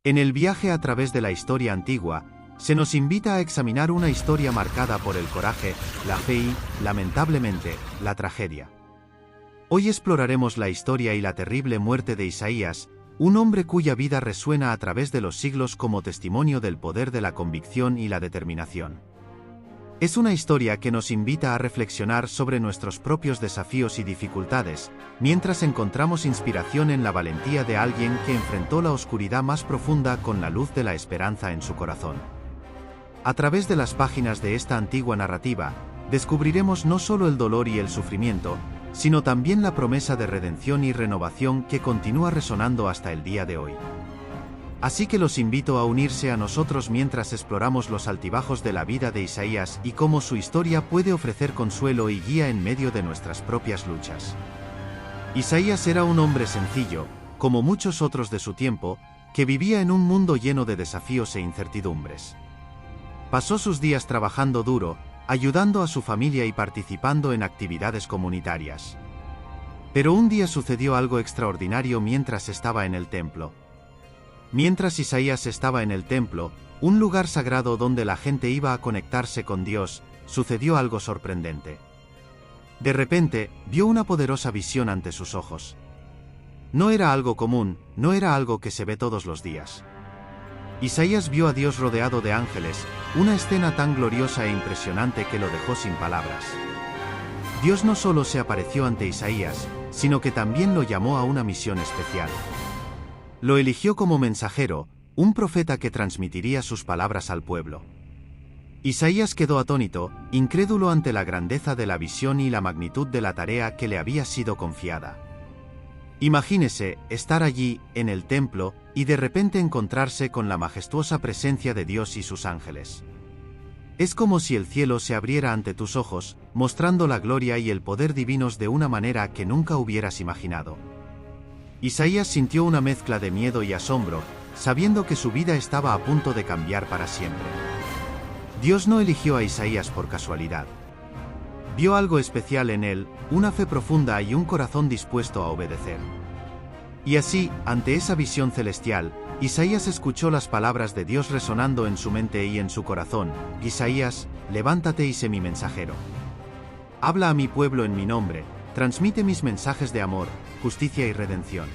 En el viaje a través de la historia antigua, se nos invita a examinar una historia marcada por el coraje, la fe y, lamentablemente, la tragedia. Hoy exploraremos la historia y la terrible muerte de Isaías, un hombre cuya vida resuena a través de los siglos como testimonio del poder de la convicción y la determinación. Es una historia que nos invita a reflexionar sobre nuestros propios desafíos y dificultades, mientras encontramos inspiración en la valentía de alguien que enfrentó la oscuridad más profunda con la luz de la esperanza en su corazón. A través de las páginas de esta antigua narrativa, descubriremos no solo el dolor y el sufrimiento, sino también la promesa de redención y renovación que continúa resonando hasta el día de hoy. Así que los invito a unirse a nosotros mientras exploramos los altibajos de la vida de Isaías y cómo su historia puede ofrecer consuelo y guía en medio de nuestras propias luchas. Isaías era un hombre sencillo, como muchos otros de su tiempo, que vivía en un mundo lleno de desafíos e incertidumbres. Pasó sus días trabajando duro, ayudando a su familia y participando en actividades comunitarias. Pero un día sucedió algo extraordinario mientras estaba en el templo. Mientras Isaías estaba en el templo, un lugar sagrado donde la gente iba a conectarse con Dios, sucedió algo sorprendente. De repente, vio una poderosa visión ante sus ojos. No era algo común, no era algo que se ve todos los días. Isaías vio a Dios rodeado de ángeles, una escena tan gloriosa e impresionante que lo dejó sin palabras. Dios no solo se apareció ante Isaías, sino que también lo llamó a una misión especial. Lo eligió como mensajero, un profeta que transmitiría sus palabras al pueblo. Isaías quedó atónito, incrédulo ante la grandeza de la visión y la magnitud de la tarea que le había sido confiada. Imagínese estar allí, en el templo, y de repente encontrarse con la majestuosa presencia de Dios y sus ángeles. Es como si el cielo se abriera ante tus ojos, mostrando la gloria y el poder divinos de una manera que nunca hubieras imaginado. Isaías sintió una mezcla de miedo y asombro, sabiendo que su vida estaba a punto de cambiar para siempre. Dios no eligió a Isaías por casualidad. Vio algo especial en él, una fe profunda y un corazón dispuesto a obedecer. Y así, ante esa visión celestial, Isaías escuchó las palabras de Dios resonando en su mente y en su corazón: Isaías, levántate y sé mi mensajero. Habla a mi pueblo en mi nombre, transmite mis mensajes de amor, justicia y redención.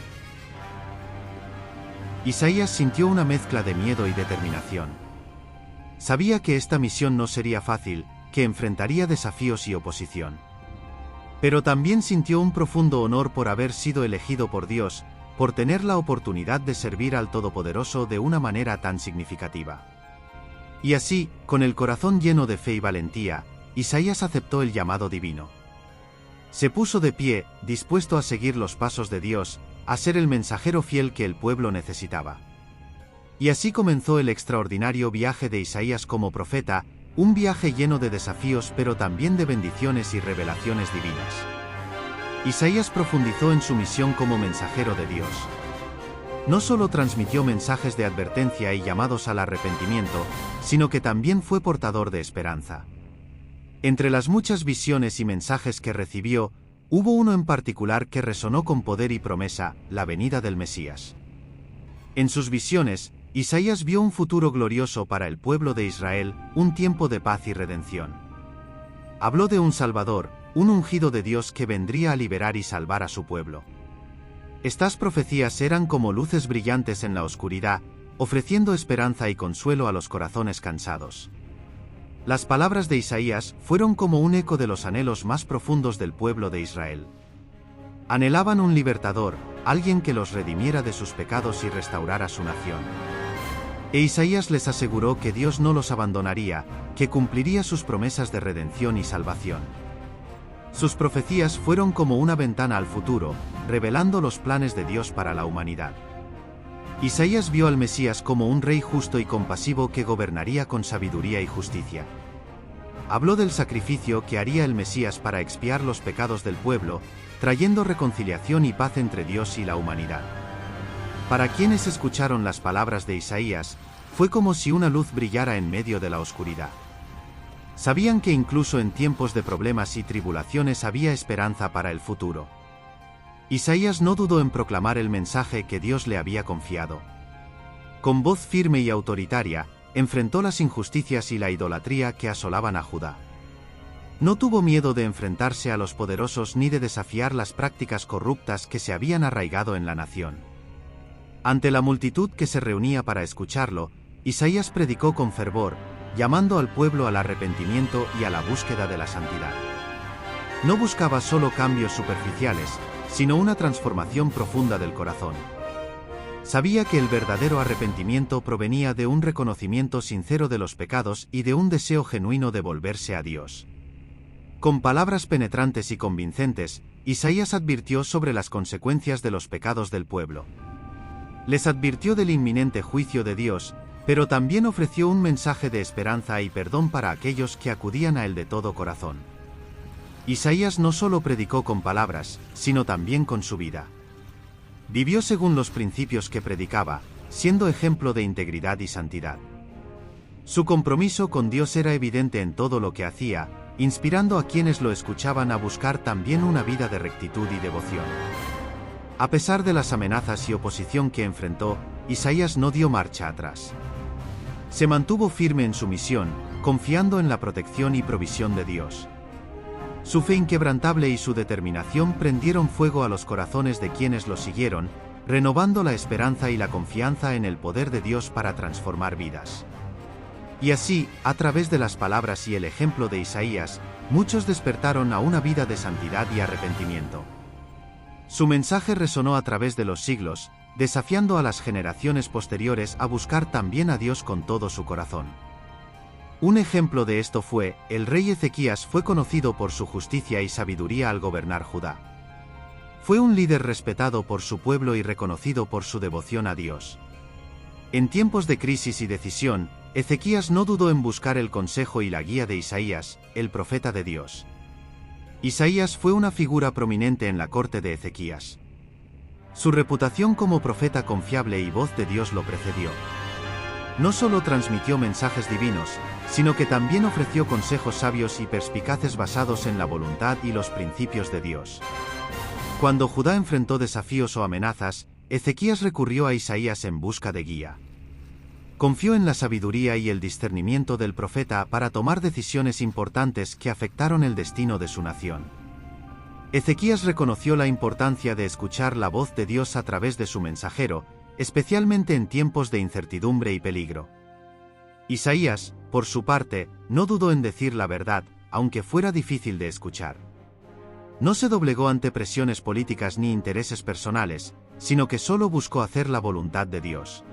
Isaías sintió una mezcla de miedo y determinación. Sabía que esta misión no sería fácil, que enfrentaría desafíos y oposición. Pero también sintió un profundo honor por haber sido elegido por Dios, por tener la oportunidad de servir al Todopoderoso de una manera tan significativa. Y así, con el corazón lleno de fe y valentía, Isaías aceptó el llamado divino. Se puso de pie, dispuesto a seguir los pasos de Dios, a ser el mensajero fiel que el pueblo necesitaba. Y así comenzó el extraordinario viaje de Isaías como profeta, un viaje lleno de desafíos pero también de bendiciones y revelaciones divinas. Isaías profundizó en su misión como mensajero de Dios. No solo transmitió mensajes de advertencia y llamados al arrepentimiento, sino que también fue portador de esperanza. Entre las muchas visiones y mensajes que recibió, hubo uno en particular que resonó con poder y promesa: la venida del Mesías. En sus visiones, Isaías vio un futuro glorioso para el pueblo de Israel, un tiempo de paz y redención. Habló de un Salvador, un ungido de Dios que vendría a liberar y salvar a su pueblo. Estas profecías eran como luces brillantes en la oscuridad, ofreciendo esperanza y consuelo a los corazones cansados. Las palabras de Isaías fueron como un eco de los anhelos más profundos del pueblo de Israel. Anhelaban un libertador, alguien que los redimiera de sus pecados y restaurara su nación. E Isaías les aseguró que Dios no los abandonaría, que cumpliría sus promesas de redención y salvación. Sus profecías fueron como una ventana al futuro, revelando los planes de Dios para la humanidad. Isaías vio al Mesías como un rey justo y compasivo que gobernaría con sabiduría y justicia. Habló del sacrificio que haría el Mesías para expiar los pecados del pueblo, trayendo reconciliación y paz entre Dios y la humanidad. Para quienes escucharon las palabras de Isaías, fue como si una luz brillara en medio de la oscuridad. Sabían que incluso en tiempos de problemas y tribulaciones había esperanza para el futuro. Isaías no dudó en proclamar el mensaje que Dios le había confiado. con voz firme y autoritaria, enfrentó las injusticias y la idolatría que asolaban a Judá. No tuvo miedo de enfrentarse a los poderosos ni de desafiar las prácticas corruptas que se habían arraigado en la nación. Ante la multitud que se reunía para escucharlo, Isaías predicó con fervor, llamando al pueblo al arrepentimiento y a la búsqueda de la santidad. No buscaba solo cambios superficiales, sino una transformación profunda del corazón. Sabía que el verdadero arrepentimiento provenía de un reconocimiento sincero de los pecados y de un deseo genuino de volverse a Dios. Con palabras penetrantes y convincentes, Isaías advirtió sobre las consecuencias de los pecados del pueblo. Les advirtió del inminente juicio de Dios, pero también ofreció un mensaje de esperanza y perdón para aquellos que acudían a él de todo corazón. Isaías no solo predicó con palabras, sino también con su vida. Vivió según los principios que predicaba, siendo ejemplo de integridad y santidad. Su compromiso con Dios era evidente en todo lo que hacía, inspirando a quienes lo escuchaban a buscar también una vida de rectitud y devoción. A pesar de las amenazas y oposición que enfrentó, Isaías no dio marcha atrás. Se mantuvo firme en su misión, confiando en la protección y provisión de Dios. Su fe inquebrantable y su determinación prendieron fuego a los corazones de quienes lo siguieron, renovando la esperanza y la confianza en el poder de Dios para transformar vidas. Y así, a través de las palabras y el ejemplo de Isaías, muchos despertaron a una vida de santidad y arrepentimiento. Su mensaje resonó a través de los siglos, desafiando a las generaciones posteriores a buscar también a Dios con todo su corazón. Un ejemplo de esto fue, el rey Ezequías fue conocido por su justicia y sabiduría al gobernar Judá. Fue un líder respetado por su pueblo y reconocido por su devoción a Dios. En tiempos de crisis y decisión, Ezequías no dudó en buscar el consejo y la guía de Isaías, el profeta de Dios. Isaías fue una figura prominente en la corte de Ezequías. Su reputación como profeta confiable y voz de Dios lo precedió. No solo transmitió mensajes divinos, sino que también ofreció consejos sabios y perspicaces basados en la voluntad y los principios de Dios. Cuando Judá enfrentó desafíos o amenazas, Ezequías recurrió a Isaías en busca de guía. Confió en la sabiduría y el discernimiento del profeta para tomar decisiones importantes que afectaron el destino de su nación. Ezequías reconoció la importancia de escuchar la voz de Dios a través de su mensajero, especialmente en tiempos de incertidumbre y peligro. Isaías, por su parte, no dudó en decir la verdad, aunque fuera difícil de escuchar. No se doblegó ante presiones políticas ni intereses personales, sino que solo buscó hacer la voluntad de Dios.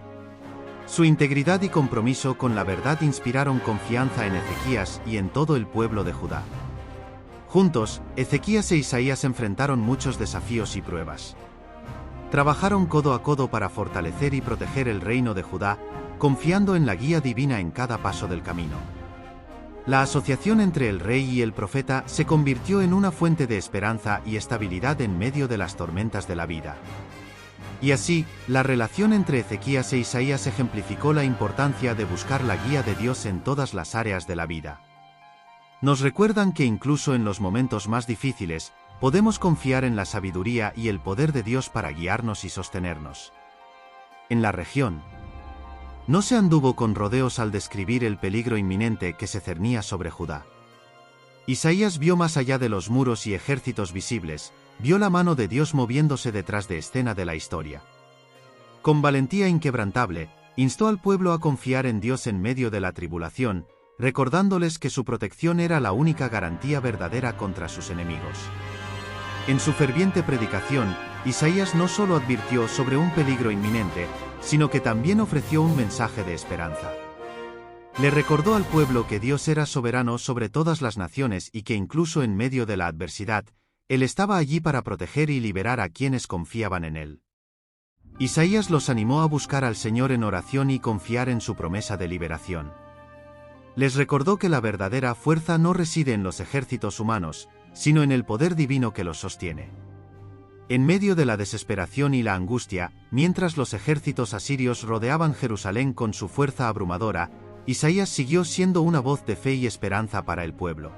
Su integridad y compromiso con la verdad inspiraron confianza en Ezequías y en todo el pueblo de Judá. Juntos, Ezequías e Isaías enfrentaron muchos desafíos y pruebas. Trabajaron codo a codo para fortalecer y proteger el reino de Judá, confiando en la guía divina en cada paso del camino. La asociación entre el rey y el profeta se convirtió en una fuente de esperanza y estabilidad en medio de las tormentas de la vida. Y así, la relación entre Ezequías e Isaías ejemplificó la importancia de buscar la guía de Dios en todas las áreas de la vida. Nos recuerdan que incluso en los momentos más difíciles, podemos confiar en la sabiduría y el poder de Dios para guiarnos y sostenernos. En la región, no se anduvo con rodeos al describir el peligro inminente que se cernía sobre Judá. Isaías vio más allá de los muros y ejércitos visibles, vio la mano de Dios moviéndose detrás de escena de la historia. Con valentía inquebrantable, instó al pueblo a confiar en Dios en medio de la tribulación, recordándoles que su protección era la única garantía verdadera contra sus enemigos. En su ferviente predicación, Isaías no solo advirtió sobre un peligro inminente, sino que también ofreció un mensaje de esperanza. Le recordó al pueblo que Dios era soberano sobre todas las naciones y que incluso en medio de la adversidad, Él estaba allí para proteger y liberar a quienes confiaban en Él. Isaías los animó a buscar al Señor en oración y confiar en su promesa de liberación. Les recordó que la verdadera fuerza no reside en los ejércitos humanos, sino en el poder divino que los sostiene. En medio de la desesperación y la angustia, mientras los ejércitos asirios rodeaban Jerusalén con su fuerza abrumadora, Isaías siguió siendo una voz de fe y esperanza para el pueblo.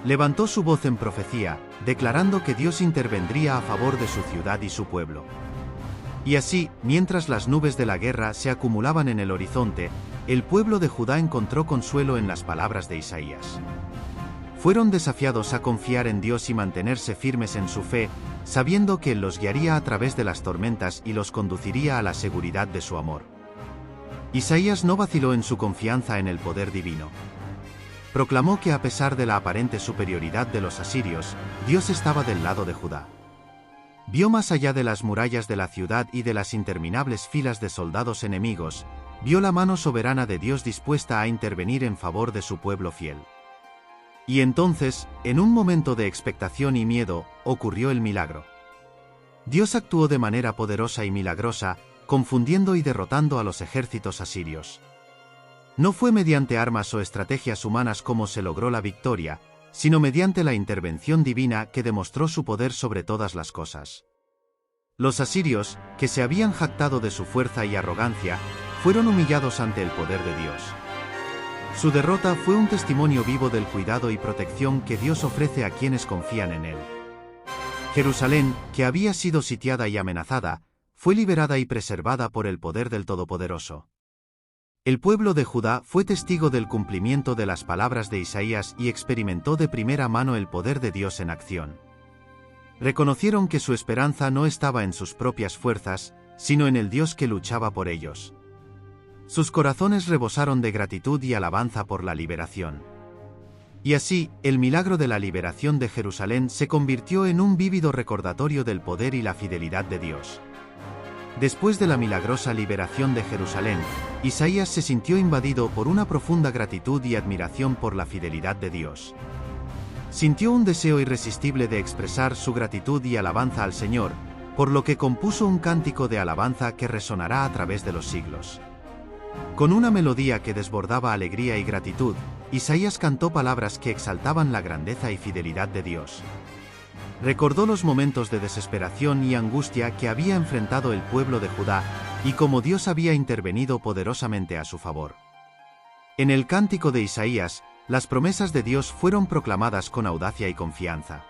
Levantó su voz en profecía, declarando que Dios intervendría a favor de su ciudad y su pueblo. Y así, mientras las nubes de la guerra se acumulaban en el horizonte, el pueblo de Judá encontró consuelo en las palabras de Isaías. Fueron desafiados a confiar en Dios y mantenerse firmes en su fe, sabiendo que Él los guiaría a través de las tormentas y los conduciría a la seguridad de su amor. Isaías no vaciló en su confianza en el poder divino. Proclamó que a pesar de la aparente superioridad de los asirios, Dios estaba del lado de Judá. Vio más allá de las murallas de la ciudad y de las interminables filas de soldados enemigos, vio la mano soberana de Dios dispuesta a intervenir en favor de su pueblo fiel. Y entonces, en un momento de expectación y miedo, ocurrió el milagro. Dios actuó de manera poderosa y milagrosa, confundiendo y derrotando a los ejércitos asirios. No fue mediante armas o estrategias humanas como se logró la victoria, sino mediante la intervención divina que demostró su poder sobre todas las cosas. Los asirios, que se habían jactado de su fuerza y arrogancia, fueron humillados ante el poder de Dios. Su derrota fue un testimonio vivo del cuidado y protección que Dios ofrece a quienes confían en Él. Jerusalén, que había sido sitiada y amenazada, fue liberada y preservada por el poder del Todopoderoso. El pueblo de Judá fue testigo del cumplimiento de las palabras de Isaías y experimentó de primera mano el poder de Dios en acción. Reconocieron que su esperanza no estaba en sus propias fuerzas, sino en el Dios que luchaba por ellos. Sus corazones rebosaron de gratitud y alabanza por la liberación. Y así, el milagro de la liberación de Jerusalén se convirtió en un vívido recordatorio del poder y la fidelidad de Dios. Después de la milagrosa liberación de Jerusalén, Isaías se sintió invadido por una profunda gratitud y admiración por la fidelidad de Dios. Sintió un deseo irresistible de expresar su gratitud y alabanza al Señor, por lo que compuso un cántico de alabanza que resonará a través de los siglos. Con una melodía que desbordaba alegría y gratitud, Isaías cantó palabras que exaltaban la grandeza y fidelidad de Dios. Recordó los momentos de desesperación y angustia que había enfrentado el pueblo de Judá, y cómo Dios había intervenido poderosamente a su favor. En el cántico de Isaías, las promesas de Dios fueron proclamadas con audacia y confianza.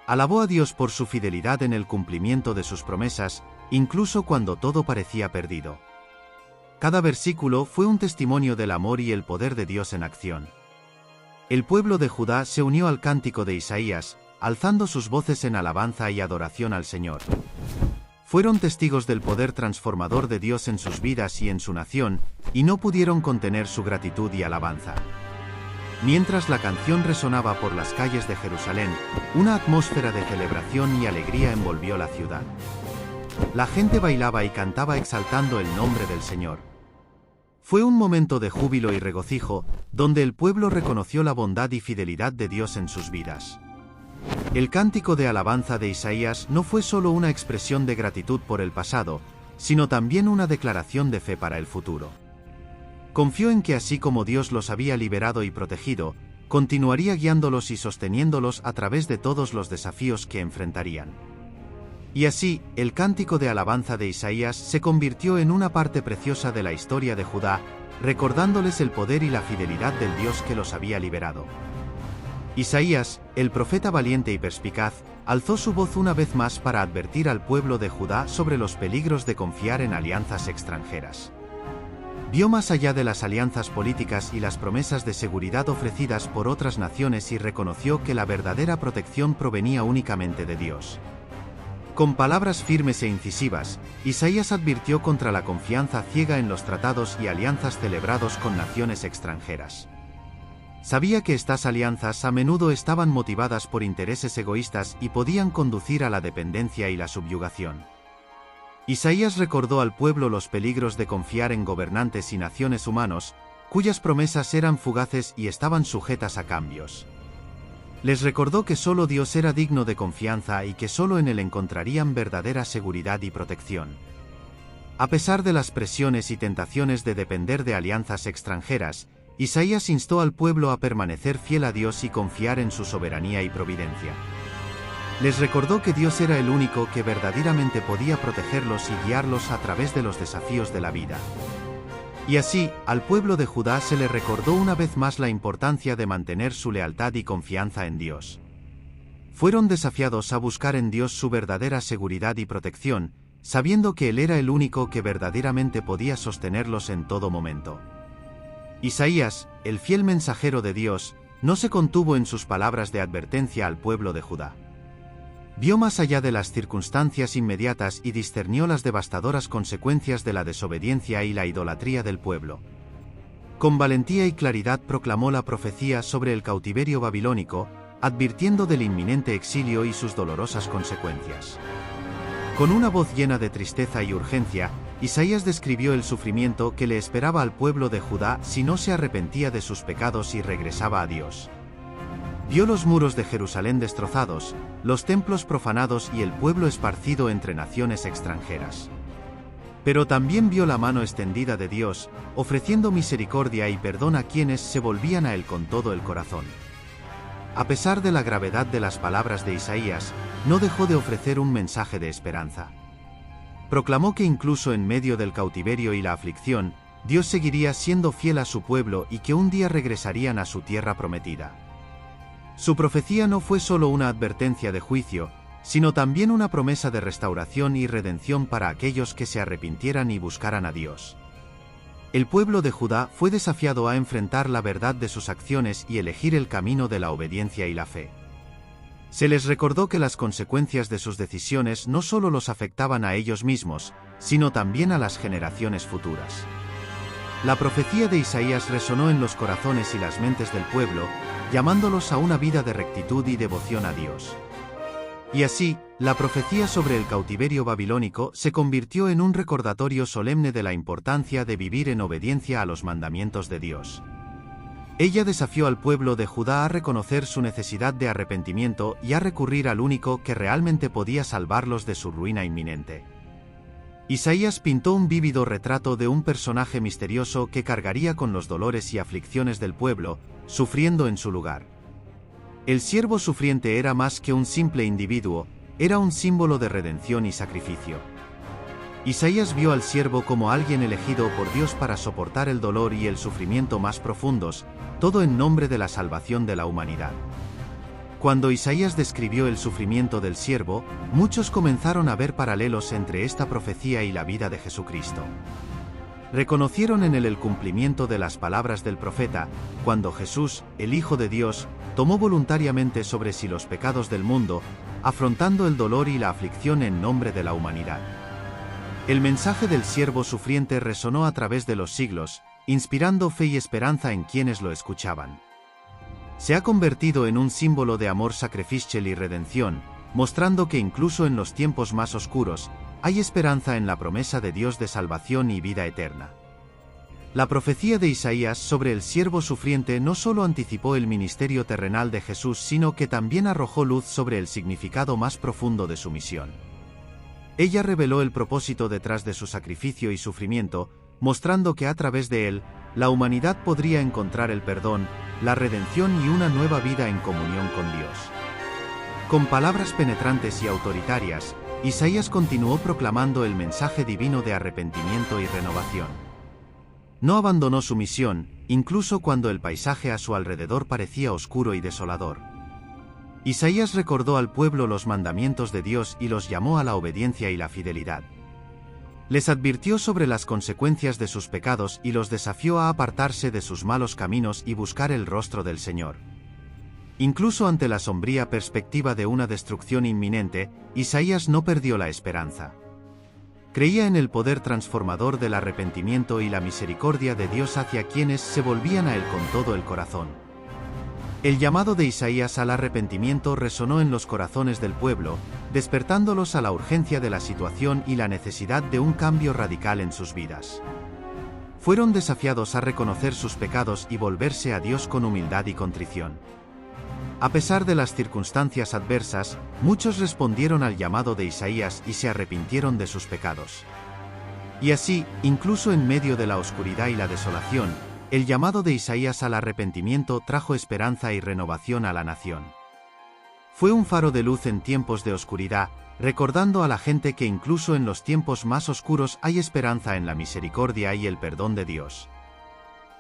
Alabó a Dios por su fidelidad en el cumplimiento de sus promesas, incluso cuando todo parecía perdido. Cada versículo fue un testimonio del amor y el poder de Dios en acción. El pueblo de Judá se unió al cántico de Isaías, alzando sus voces en alabanza y adoración al Señor. Fueron testigos del poder transformador de Dios en sus vidas y en su nación, y no pudieron contener su gratitud y alabanza. Mientras la canción resonaba por las calles de Jerusalén, una atmósfera de celebración y alegría envolvió la ciudad. La gente bailaba y cantaba exaltando el nombre del Señor. Fue un momento de júbilo y regocijo, donde el pueblo reconoció la bondad y fidelidad de Dios en sus vidas. El cántico de alabanza de Isaías no fue solo una expresión de gratitud por el pasado, sino también una declaración de fe para el futuro. Confió en que así como Dios los había liberado y protegido, continuaría guiándolos y sosteniéndolos a través de todos los desafíos que enfrentarían. Y así, el cántico de alabanza de Isaías se convirtió en una parte preciosa de la historia de Judá, recordándoles el poder y la fidelidad del Dios que los había liberado. Isaías, el profeta valiente y perspicaz, alzó su voz una vez más para advertir al pueblo de Judá sobre los peligros de confiar en alianzas extranjeras. Vio más allá de las alianzas políticas y las promesas de seguridad ofrecidas por otras naciones y reconoció que la verdadera protección provenía únicamente de Dios. Con palabras firmes e incisivas, Isaías advirtió contra la confianza ciega en los tratados y alianzas celebrados con naciones extranjeras. Sabía que estas alianzas a menudo estaban motivadas por intereses egoístas y podían conducir a la dependencia y la subyugación. Isaías recordó al pueblo los peligros de confiar en gobernantes y naciones humanos, cuyas promesas eran fugaces y estaban sujetas a cambios. Les recordó que solo Dios era digno de confianza y que solo en Él encontrarían verdadera seguridad y protección. A pesar de las presiones y tentaciones de depender de alianzas extranjeras, Isaías instó al pueblo a permanecer fiel a Dios y confiar en su soberanía y providencia. Les recordó que Dios era el único que verdaderamente podía protegerlos y guiarlos a través de los desafíos de la vida. Y así, al pueblo de Judá se le recordó una vez más la importancia de mantener su lealtad y confianza en Dios. Fueron desafiados a buscar en Dios su verdadera seguridad y protección, sabiendo que Él era el único que verdaderamente podía sostenerlos en todo momento. Isaías, el fiel mensajero de Dios, no se contuvo en sus palabras de advertencia al pueblo de Judá. Vio más allá de las circunstancias inmediatas y discernió las devastadoras consecuencias de la desobediencia y la idolatría del pueblo. Con valentía y claridad proclamó la profecía sobre el cautiverio babilónico, advirtiendo del inminente exilio y sus dolorosas consecuencias. Con una voz llena de tristeza y urgencia, Isaías describió el sufrimiento que le esperaba al pueblo de Judá si no se arrepentía de sus pecados y regresaba a Dios. Vio los muros de Jerusalén destrozados, los templos profanados y el pueblo esparcido entre naciones extranjeras. Pero también vio la mano extendida de Dios, ofreciendo misericordia y perdón a quienes se volvían a Él con todo el corazón. A pesar de la gravedad de las palabras de Isaías, no dejó de ofrecer un mensaje de esperanza. Proclamó que incluso en medio del cautiverio y la aflicción, Dios seguiría siendo fiel a su pueblo y que un día regresarían a su tierra prometida. Su profecía no fue solo una advertencia de juicio, sino también una promesa de restauración y redención para aquellos que se arrepintieran y buscaran a Dios. El pueblo de Judá fue desafiado a enfrentar la verdad de sus acciones y elegir el camino de la obediencia y la fe. Se les recordó que las consecuencias de sus decisiones no solo los afectaban a ellos mismos, sino también a las generaciones futuras. La profecía de Isaías resonó en los corazones y las mentes del pueblo, llamándolos a una vida de rectitud y devoción a Dios. Y así, la profecía sobre el cautiverio babilónico se convirtió en un recordatorio solemne de la importancia de vivir en obediencia a los mandamientos de Dios. Ella desafió al pueblo de Judá a reconocer su necesidad de arrepentimiento y a recurrir al único que realmente podía salvarlos de su ruina inminente. Isaías pintó un vívido retrato de un personaje misterioso que cargaría con los dolores y aflicciones del pueblo, sufriendo en su lugar. El siervo sufriente era más que un simple individuo, era un símbolo de redención y sacrificio. Isaías vio al siervo como alguien elegido por Dios para soportar el dolor y el sufrimiento más profundos, todo en nombre de la salvación de la humanidad. Cuando Isaías describió el sufrimiento del siervo, muchos comenzaron a ver paralelos entre esta profecía y la vida de Jesucristo. Reconocieron en él el cumplimiento de las palabras del profeta, cuando Jesús, el Hijo de Dios, tomó voluntariamente sobre sí los pecados del mundo, afrontando el dolor y la aflicción en nombre de la humanidad. El mensaje del siervo sufriente resonó a través de los siglos, inspirando fe y esperanza en quienes lo escuchaban. Se ha convertido en un símbolo de amor sacrificial y redención, mostrando que incluso en los tiempos más oscuros, hay esperanza en la promesa de Dios de salvación y vida eterna. La profecía de Isaías sobre el siervo sufriente no solo anticipó el ministerio terrenal de Jesús, sino que también arrojó luz sobre el significado más profundo de su misión. Ella reveló el propósito detrás de su sacrificio y sufrimiento, mostrando que a través de él, la humanidad podría encontrar el perdón, la redención y una nueva vida en comunión con Dios. Con palabras penetrantes y autoritarias, Isaías continuó proclamando el mensaje divino de arrepentimiento y renovación. No abandonó su misión, incluso cuando el paisaje a su alrededor parecía oscuro y desolador. Isaías recordó al pueblo los mandamientos de Dios y los llamó a la obediencia y la fidelidad. Les advirtió sobre las consecuencias de sus pecados y los desafió a apartarse de sus malos caminos y buscar el rostro del Señor. Incluso ante la sombría perspectiva de una destrucción inminente, Isaías no perdió la esperanza. Creía en el poder transformador del arrepentimiento y la misericordia de Dios hacia quienes se volvían a Él con todo el corazón. El llamado de Isaías al arrepentimiento resonó en los corazones del pueblo, despertándolos a la urgencia de la situación y la necesidad de un cambio radical en sus vidas. Fueron desafiados a reconocer sus pecados y volverse a Dios con humildad y contrición. A pesar de las circunstancias adversas, muchos respondieron al llamado de Isaías y se arrepintieron de sus pecados. Y así, incluso en medio de la oscuridad y la desolación, el llamado de Isaías al arrepentimiento trajo esperanza y renovación a la nación. Fue un faro de luz en tiempos de oscuridad, recordando a la gente que incluso en los tiempos más oscuros hay esperanza en la misericordia y el perdón de Dios.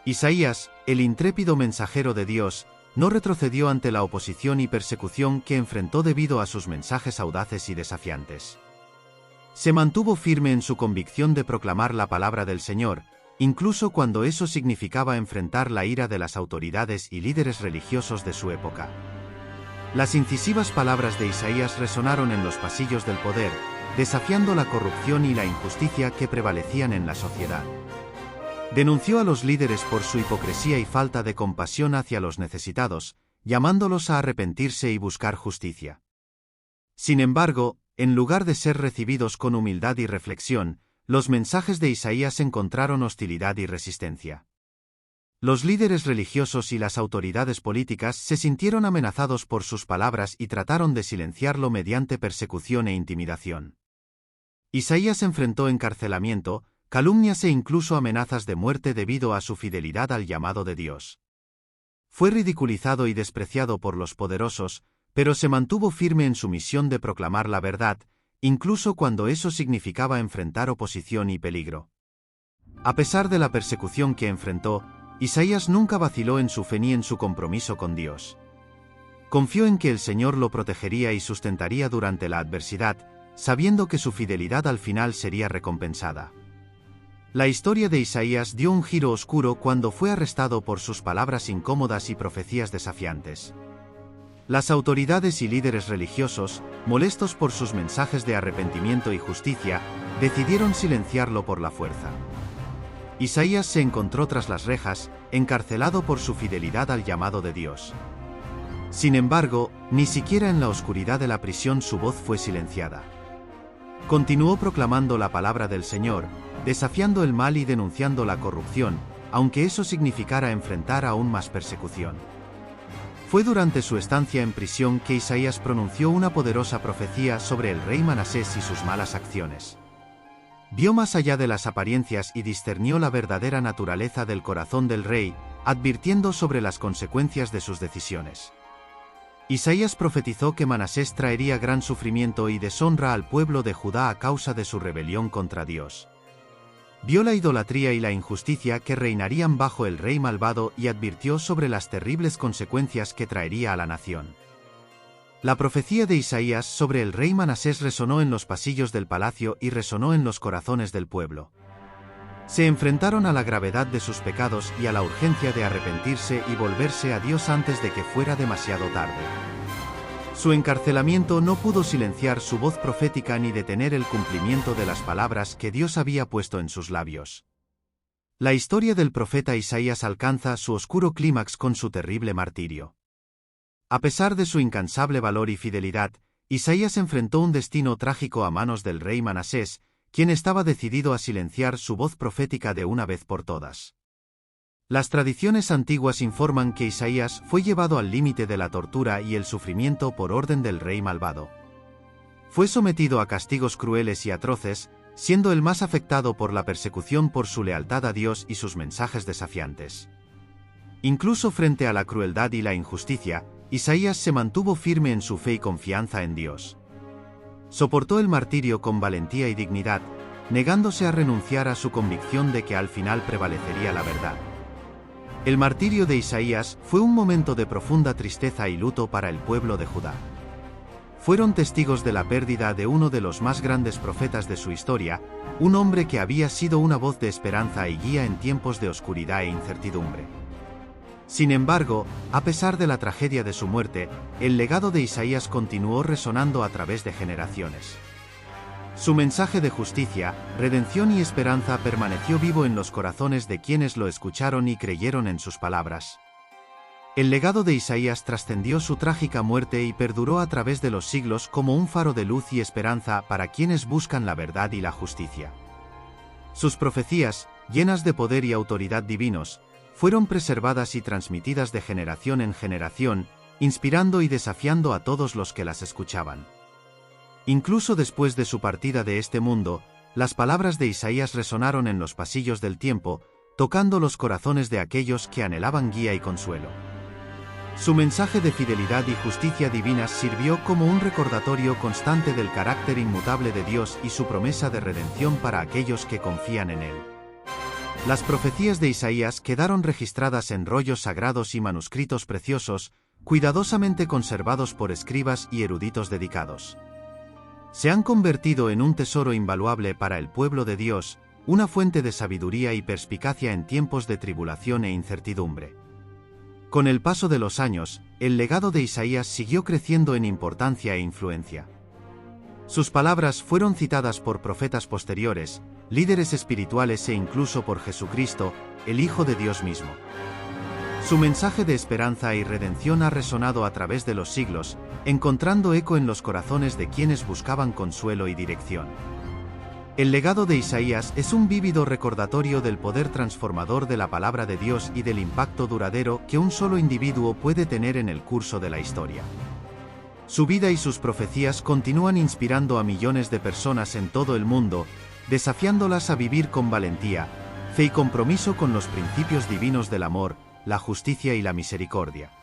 Isaías, el intrépido mensajero de Dios, no retrocedió ante la oposición y persecución que enfrentó debido a sus mensajes audaces y desafiantes. Se mantuvo firme en su convicción de proclamar la palabra del Señor, incluso cuando eso significaba enfrentar la ira de las autoridades y líderes religiosos de su época. Las incisivas palabras de Isaías resonaron en los pasillos del poder, desafiando la corrupción y la injusticia que prevalecían en la sociedad. Denunció a los líderes por su hipocresía y falta de compasión hacia los necesitados, llamándolos a arrepentirse y buscar justicia. Sin embargo, en lugar de ser recibidos con humildad y reflexión, los mensajes de Isaías encontraron hostilidad y resistencia. Los líderes religiosos y las autoridades políticas se sintieron amenazados por sus palabras y trataron de silenciarlo mediante persecución e intimidación. Isaías enfrentó encarcelamiento, calumnias e incluso amenazas de muerte debido a su fidelidad al llamado de Dios. Fue ridiculizado y despreciado por los poderosos, pero se mantuvo firme en su misión de proclamar la verdad, incluso cuando eso significaba enfrentar oposición y peligro. A pesar de la persecución que enfrentó, Isaías nunca vaciló en su fe ni en su compromiso con Dios. Confió en que el Señor lo protegería y sustentaría durante la adversidad, sabiendo que su fidelidad al final sería recompensada. La historia de Isaías dio un giro oscuro cuando fue arrestado por sus palabras incómodas y profecías desafiantes. Las autoridades y líderes religiosos, molestos por sus mensajes de arrepentimiento y justicia, decidieron silenciarlo por la fuerza. Isaías se encontró tras las rejas, encarcelado por su fidelidad al llamado de Dios. Sin embargo, ni siquiera en la oscuridad de la prisión su voz fue silenciada. Continuó proclamando la palabra del Señor, desafiando el mal y denunciando la corrupción, aunque eso significara enfrentar aún más persecución. Fue durante su estancia en prisión que Isaías pronunció una poderosa profecía sobre el rey Manasés y sus malas acciones. Vio más allá de las apariencias y discernió la verdadera naturaleza del corazón del rey, advirtiendo sobre las consecuencias de sus decisiones. Isaías profetizó que Manasés traería gran sufrimiento y deshonra al pueblo de Judá a causa de su rebelión contra Dios. Vio la idolatría y la injusticia que reinarían bajo el rey malvado y advirtió sobre las terribles consecuencias que traería a la nación. La profecía de Isaías sobre el rey Manasés resonó en los pasillos del palacio y resonó en los corazones del pueblo. Se enfrentaron a la gravedad de sus pecados y a la urgencia de arrepentirse y volverse a Dios antes de que fuera demasiado tarde. Su encarcelamiento no pudo silenciar su voz profética ni detener el cumplimiento de las palabras que Dios había puesto en sus labios. La historia del profeta Isaías alcanza su oscuro clímax con su terrible martirio. A pesar de su incansable valor y fidelidad, Isaías enfrentó un destino trágico a manos del rey Manasés, quien estaba decidido a silenciar su voz profética de una vez por todas. Las tradiciones antiguas informan que Isaías fue llevado al límite de la tortura y el sufrimiento por orden del rey malvado. Fue sometido a castigos crueles y atroces, siendo el más afectado por la persecución por su lealtad a Dios y sus mensajes desafiantes. Incluso frente a la crueldad y la injusticia, Isaías se mantuvo firme en su fe y confianza en Dios. Soportó el martirio con valentía y dignidad, negándose a renunciar a su convicción de que al final prevalecería la verdad. El martirio de Isaías fue un momento de profunda tristeza y luto para el pueblo de Judá. Fueron testigos de la pérdida de uno de los más grandes profetas de su historia, un hombre que había sido una voz de esperanza y guía en tiempos de oscuridad e incertidumbre. Sin embargo, a pesar de la tragedia de su muerte, el legado de Isaías continuó resonando a través de generaciones. Su mensaje de justicia, redención y esperanza permaneció vivo en los corazones de quienes lo escucharon y creyeron en sus palabras. El legado de Isaías trascendió su trágica muerte y perduró a través de los siglos como un faro de luz y esperanza para quienes buscan la verdad y la justicia. Sus profecías, llenas de poder y autoridad divinos, fueron preservadas y transmitidas de generación en generación, inspirando y desafiando a todos los que las escuchaban. Incluso después de su partida de este mundo, las palabras de Isaías resonaron en los pasillos del tiempo, tocando los corazones de aquellos que anhelaban guía y consuelo. Su mensaje de fidelidad y justicia divinas sirvió como un recordatorio constante del carácter inmutable de Dios y su promesa de redención para aquellos que confían en Él. Las profecías de Isaías quedaron registradas en rollos sagrados y manuscritos preciosos, cuidadosamente conservados por escribas y eruditos dedicados. se han convertido en un tesoro invaluable para el pueblo de Dios, una fuente de sabiduría y perspicacia en tiempos de tribulación e incertidumbre. Con el paso de los años, el legado de Isaías siguió creciendo en importancia e influencia. Sus palabras fueron citadas por profetas posteriores, líderes espirituales e incluso por Jesucristo, el Hijo de Dios mismo. Su mensaje de esperanza y redención ha resonado a través de los siglos, encontrando eco en los corazones de quienes buscaban consuelo y dirección. El legado de Isaías es un vívido recordatorio del poder transformador de la palabra de Dios y del impacto duradero que un solo individuo puede tener en el curso de la historia. Su vida y sus profecías continúan inspirando a millones de personas en todo el mundo, desafiándolas a vivir con valentía, fe y compromiso con los principios divinos del amor, la justicia y la misericordia.